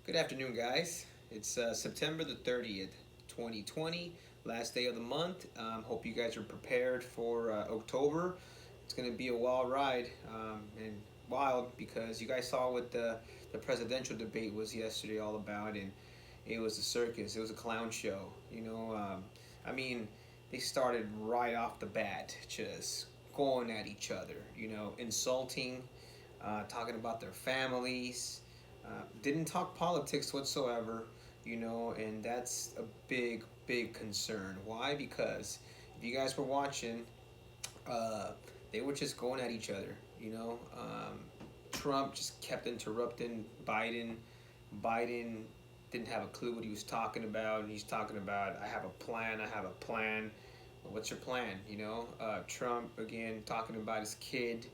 Good afternoon, guys. It's September the 30th, 2020, last day of the month. Hope you guys are prepared for October. It's going to be a wild ride and wild because you guys saw what the presidential debate was yesterday all about, and it was a circus. It was a clown show. I mean, they started right off the bat just going at each other, insulting, talking about their families, didn't talk politics whatsoever, and that's a big, big concern. Why? Because if you guys were watching, uh, they were just going at each other. Trump just kept interrupting Biden. Biden didn't have a clue what he was talking about, and he's talking about, I have a plan, I have a plan. Well, what's your plan? Trump again talking about his kid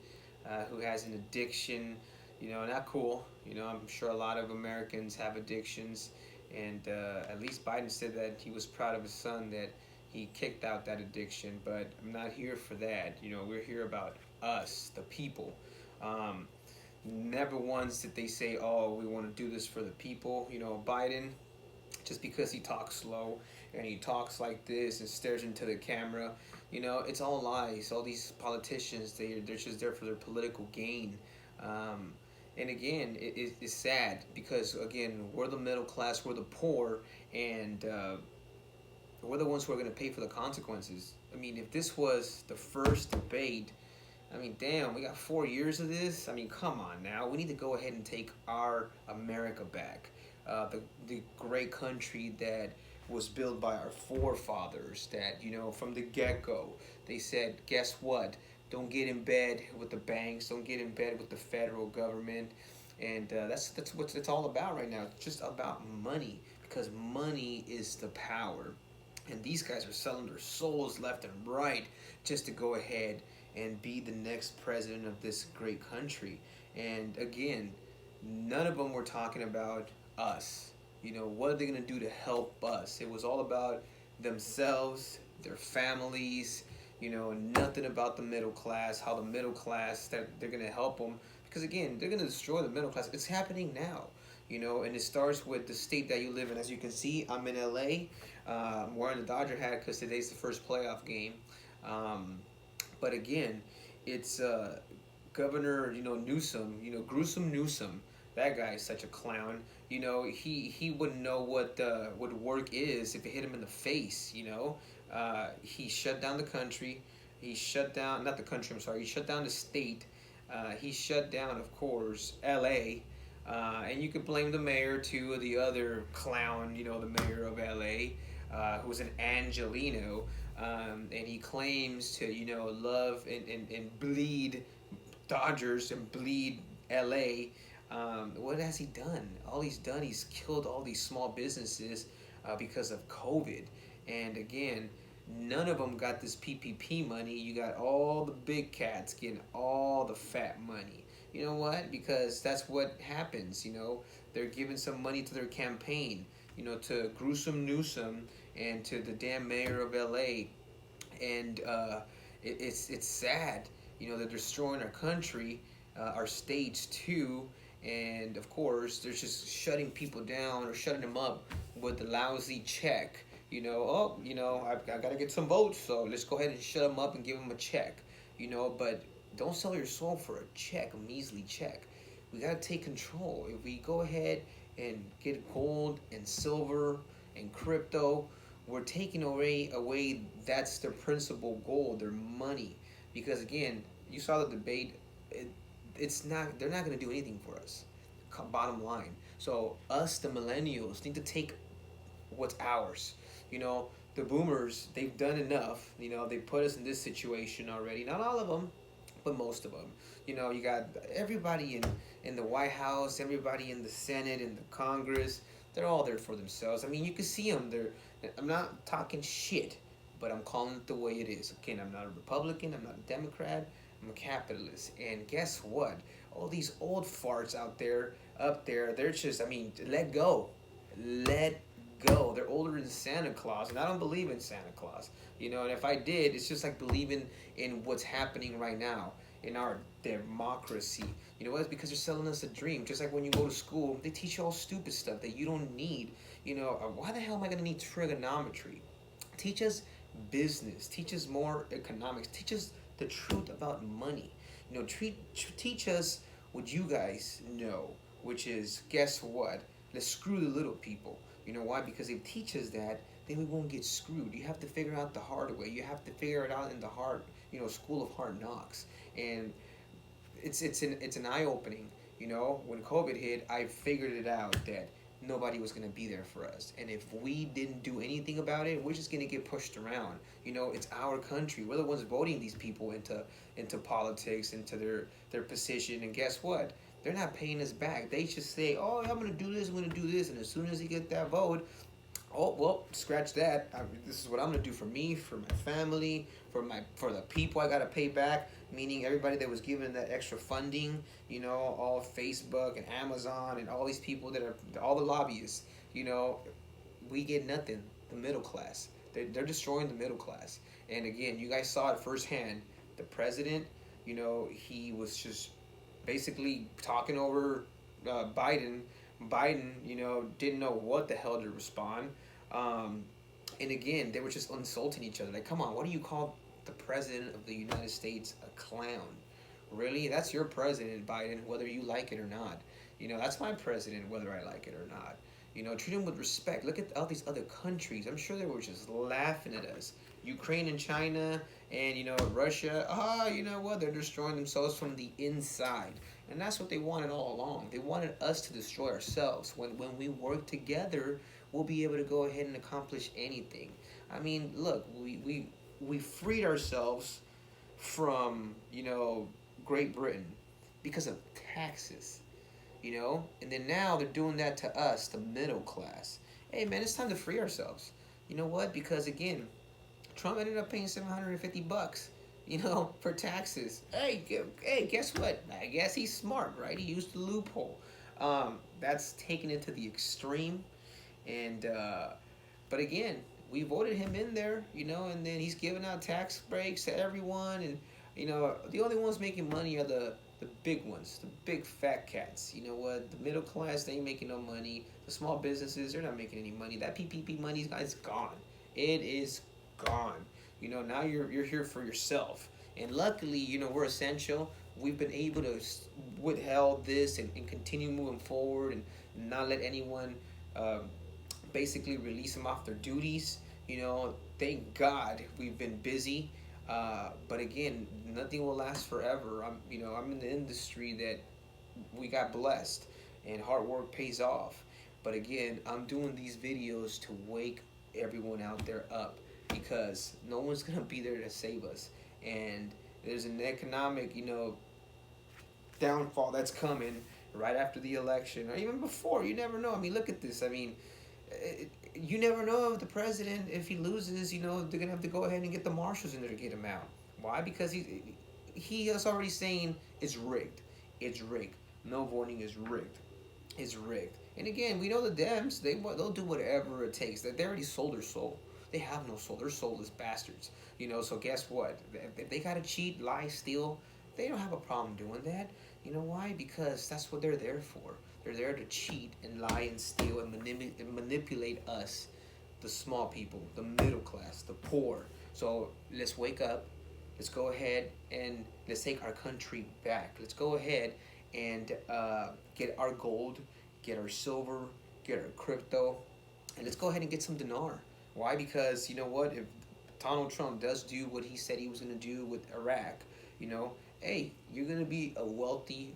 who has an addiction. Not cool. I'm sure a lot of Americans have addictions, and at least Biden said that he was proud of his son that he kicked out that addiction. But I'm not here for that. We're here about us, the people. Never once did they say, "Oh, we want to do this for the people." Biden, just because he talks slow and he talks like this and stares into the camera, it's all lies. All these politicians, they're just there for their political gain. And again, it's sad because, again, we're the middle class, we're the poor, and we're the ones who are going to pay for the consequences. I mean, if this was the first debate, I mean, damn, we got 4 years of this. I mean, come on now. We need to go ahead and take our America back. The great country that was built by our forefathers, that, from the get-go, they said, guess what? Don't get in bed with the banks. Don't get in bed with the federal government. And that's what it's all about right now. It's just about money, because money is the power. And these guys are selling their souls left and right just to go ahead and be the next president of this great country. And again, none of them were talking about us. What are they going to do to help us? It was all about themselves, their families, nothing about the middle class, how the middle class, that they're going to help them. Because again, they're going to destroy the middle class. It's happening now, and it starts with the state that you live in. As you can see, I'm in LA. I'm wearing the Dodger hat because today's the first playoff game. But again, it's Governor, Newsom, gruesome Newsom. That guy is such a clown. He wouldn't know what work is if it hit him in the face. He shut down the country. He shut down, not the country, I'm sorry. He shut down the state. He shut down, of course, LA. And you could blame the mayor too, the other clown, the mayor of LA, who's an Angelino. And he claims to, love and bleed Dodgers and bleed LA. What has he done? All he's done, he's killed all these small businesses because of COVID. And again, none of them got this PPP money. You got all the big cats getting all the fat money. You know what? Because that's what happens. They're giving some money to their campaign, to gruesome Newsom and to the damn mayor of LA. And it's sad. They're destroying our country, our states too. And of course, they're just shutting people down or shutting them up with a lousy check. I've got to get some votes, so let's go ahead and shut them up and give them a check. But don't sell your soul for a check, a measly check. We got to take control. If we go ahead and get gold and silver and crypto, we're taking away that's their principal goal, their money. Because again, you saw the debate. They're not going to do anything for us. Bottom line. So us, the millennials, need to take what's ours. The boomers, they've done enough. They put us in this situation already. Not all of them, but most of them. You got everybody in the White House, everybody in the Senate, in the Congress. They're all there for themselves. I mean, you can see them. I'm not talking shit, but I'm calling it the way it is. Again, I'm not a Republican. I'm not a Democrat. I'm a capitalist. And guess what? All these old farts up there, they're just, let go. Let go. They're older than Santa Claus, and I don't believe in Santa Claus. And if I did, it's just like believing in what's happening right now. in our democracy. You know what? It's because they're selling us a dream. Just like when you go to school, they teach you all stupid stuff that you don't need. Why the hell am I gonna need trigonometry? Teach us business. Teach us more economics. Teach us the truth about money. Teach us what you guys know, which is, guess what? Let's screw the little people. You know why? Because if they teach us that, then we won't get screwed. You have to figure out the hard way. You have to figure it out in the hard, school of hard knocks. And it's an eye opening. When COVID hit, I figured it out that nobody was gonna be there for us, and if we didn't do anything about it, we're just gonna get pushed around. It's our country. We're the ones voting these people into politics, into their position, and guess what? They're not paying us back. They just say, "Oh, I'm gonna do this. I'm gonna do this," and as soon as you get that vote, oh well, scratch that. This is what I'm gonna do for me, for my family, for the people I gotta pay back. Meaning everybody that was given that extra funding, all Facebook and Amazon and all these people that are all the lobbyists. We get nothing. The middle class, they're destroying the middle class. And again, you guys saw it firsthand. The president, he was just basically talking over Biden. Biden, didn't know what the hell to respond. And again, they were just insulting each other. Like, come on, what do you call the president of the United States a clown? Really? That's your president, Biden, whether you like it or not. That's my president, whether I like it or not. Treat him with respect. Look at all these other countries. I'm sure they were just laughing at us. Ukraine and China and, Russia. You know what? They're destroying themselves from the inside. And that's what they wanted all along. They wanted us to destroy ourselves. When we work together, we'll be able to go ahead and accomplish anything. I mean, look, we freed ourselves from, Great Britain because of taxes, and then now they're doing that to us, the middle class. Hey, man, it's time to free ourselves. You know what? Because again, Trump ended up paying $750, for taxes. Hey, guess what? I guess he's smart, right? He used the loophole. That's taking it to the extreme, and but again, we voted him in there, and then he's giving out tax breaks to everyone, and the only ones making money are the big ones, the big fat cats. You know what? The middle class, they ain't making no money. The small businesses, they're not making any money. That PPP money, guys, gone. It is gone. Now you're here for yourself. And luckily, we're essential. We've been able to withhold this and continue moving forward and not let anyone basically release them off their duties. Thank God we've been busy. But again, nothing will last forever. I'm in the industry that we got blessed, and hard work pays off. But again, I'm doing these videos to wake everyone out there up, because no one's gonna be there to save us. And there's an economic, downfall that's coming right after the election, or even before. You never know. I mean, look at this. I mean, you never know if the president, if he loses, they're gonna have to go ahead and get the marshals in there to get him out. Why? Because he is already saying it's rigged. It's rigged. No voting is rigged. It's rigged. And again, we know the Dems. They'll do whatever it takes. They already sold their soul. They have no soul. They're soulless bastards. So guess what? If they gotta cheat, lie, steal, they don't have a problem doing that. You know why? Because that's what they're there for. They're there to cheat and lie and steal and manipulate us, the small people, the middle class, the poor. So let's wake up. Let's go ahead and let's take our country back. Let's go ahead and get our gold, get our silver, get our crypto, and let's go ahead and get some dinar. Why? Because you know what? If Donald Trump does do what he said he was going to do with Iraq, hey, you're going to be a wealthy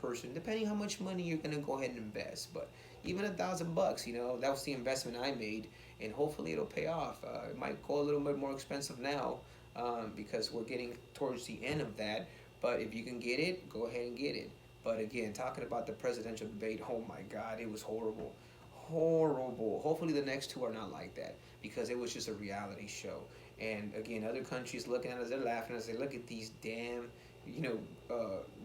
person, depending how much money you're going to go ahead and invest. But even $1,000, that was the investment I made, and hopefully it'll pay off. It might go a little bit more expensive now because we're getting towards the end of that. But if you can get it, go ahead and get it. But again, talking about the presidential debate, oh my God, it was horrible. Horrible. Hopefully the next two are not like that, because it was just a reality show. And again, other countries looking at us, they're laughing at us. They look at these damn,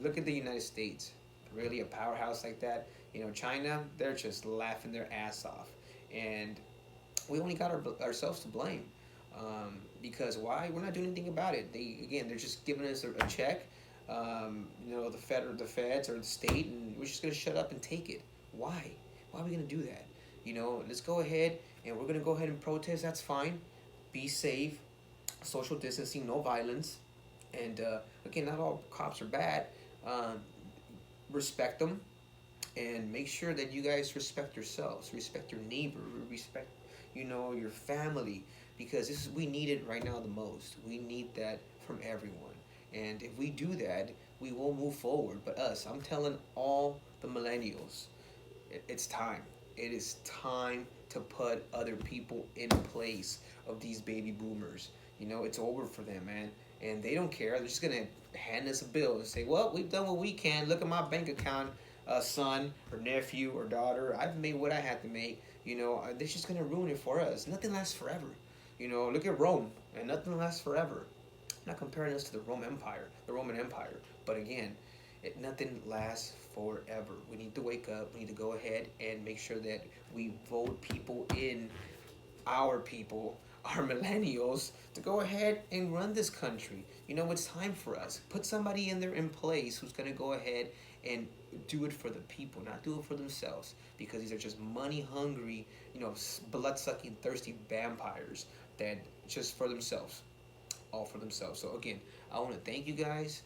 look at the United States. Really, a powerhouse like that. China, they're just laughing their ass off. And we only got ourselves to blame. Because why? We're not doing anything about it. They're just giving us a check. the feds or the state, and we're just gonna shut up and take it. Why? Why are we gonna do that? Let's go ahead and we're gonna go ahead and protest. That's fine. Be safe. Social distancing, no violence, and again, not all cops are bad. Um, Respect them, and make sure that you guys respect yourselves, respect your neighbor, respect your family, because this is we need it right now the most. We need that from everyone, and if we do that, we will move forward. But I'm telling all the millennials, it's time. It is time to put other people in place of these baby boomers. It's over for them, man. And they don't care. They're just going to hand us a bill and say, well, we've done what we can. Look at my bank account, son or nephew or daughter. I've made what I had to make. They're just going to ruin it for us. Nothing lasts forever. Look at Rome, and nothing lasts forever. I'm not comparing us to the Roman Empire. But again, nothing lasts forever. We need to wake up. We need to go ahead and make sure that we vote people in, our people, our millennials, to go ahead and run this country. It's time for us. Put somebody in there in place who's going to go ahead and do it for the people, not do it for themselves, because these are just money hungry, blood sucking, thirsty vampires that just for themselves, all for themselves. So again, I want to thank you guys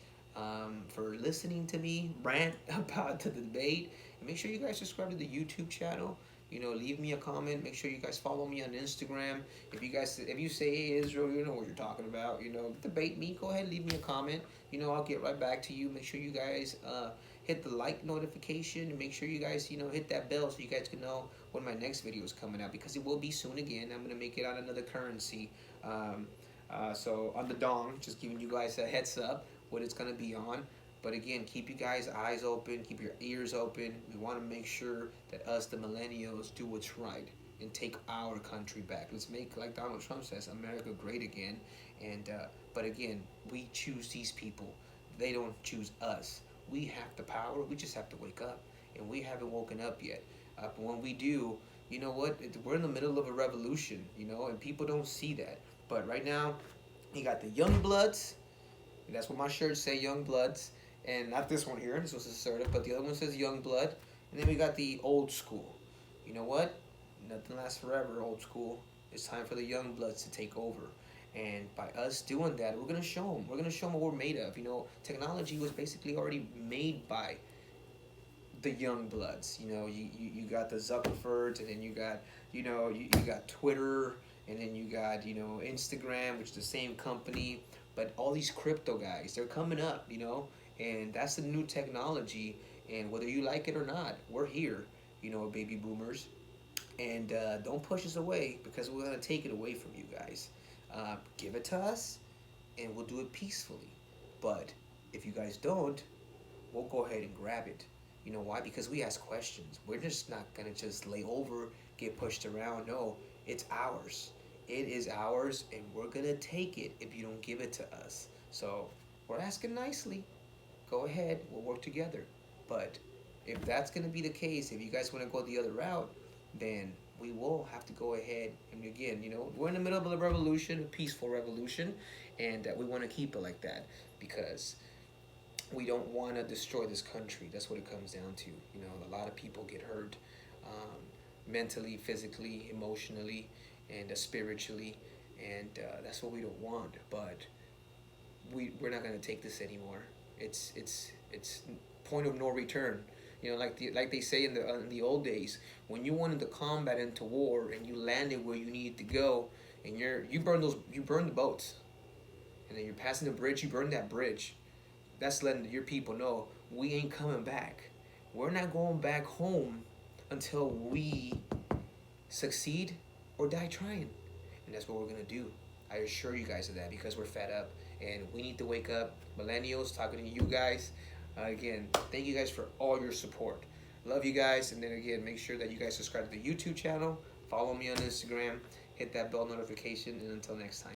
for listening to me rant about the debate. And make sure you guys subscribe to the YouTube channel. Leave me a comment. Make sure you guys follow me on Instagram. If you say, hey, Israel, you know what you're talking about. Debate me. Go ahead, leave me a comment. I'll get right back to you. Make sure you guys hit the like notification, and make sure you guys hit that bell so you guys can know when my next video is coming out, because it will be soon again. I'm gonna make it on another currency. So on the Dong, just giving you guys a heads up what it's gonna be on. But again, keep you guys' eyes open, keep your ears open. We want to make sure that us, the millennials, do what's right and take our country back. Let's make, like Donald Trump says, America great again. And but again, we choose these people. They don't choose us. We have the power. We just have to wake up, and we haven't woken up yet. But when we do, you know what? We're in the middle of a revolution, and people don't see that. But right now, you got the young bloods. That's what my shirts say, young bloods. And not this one here, this was assertive, but the other one says young blood. And then we got the old school. You know what? Nothing lasts forever, old school. It's time for the young bloods to take over. And by us doing that, we're going to show them. We're going to show them what we're made of. Technology was basically already made by the young bloods. You got the Zuckerbergs, and then you got, you got Twitter, and then you got, Instagram, which is the same company. But all these crypto guys, they're coming up, and that's the new technology. And whether you like it or not, we're here, baby boomers. And don't push us away, because we're going to take it away from you guys. Give it to us, and we'll do it peacefully. But if you guys don't, we'll go ahead and grab it. You know why? Because we ask questions. We're just not going to just lay over, get pushed around. No, it's ours. It is ours, and we're going to take it if you don't give it to us. So we're asking nicely. Go ahead. We'll work together. But if that's going to be the case, if you guys want to go the other route, then we will have to go ahead. And again, we're in the middle of a revolution, a peaceful revolution, and we want to keep it like that, because we don't want to destroy this country. That's what it comes down to. A lot of people get hurt mentally, physically, emotionally, and spiritually, and that's what we don't want. But we're not going to take this anymore. It's point of no return. Like they say in the old days, when you went into combat, into war, and you landed where you needed to go, and you burn the boats, and then you're passing the bridge, you burn that bridge. That's letting your people know we ain't coming back. We're not going back home until we succeed or die trying. And that's what we're going to do. I assure you guys of that, because we're fed up and we need to wake up. Millennials, talking to you guys. Again, thank you guys for all your support. Love you guys. And then again, make sure that you guys subscribe to the YouTube channel. Follow me on Instagram. Hit that bell notification. And until next time.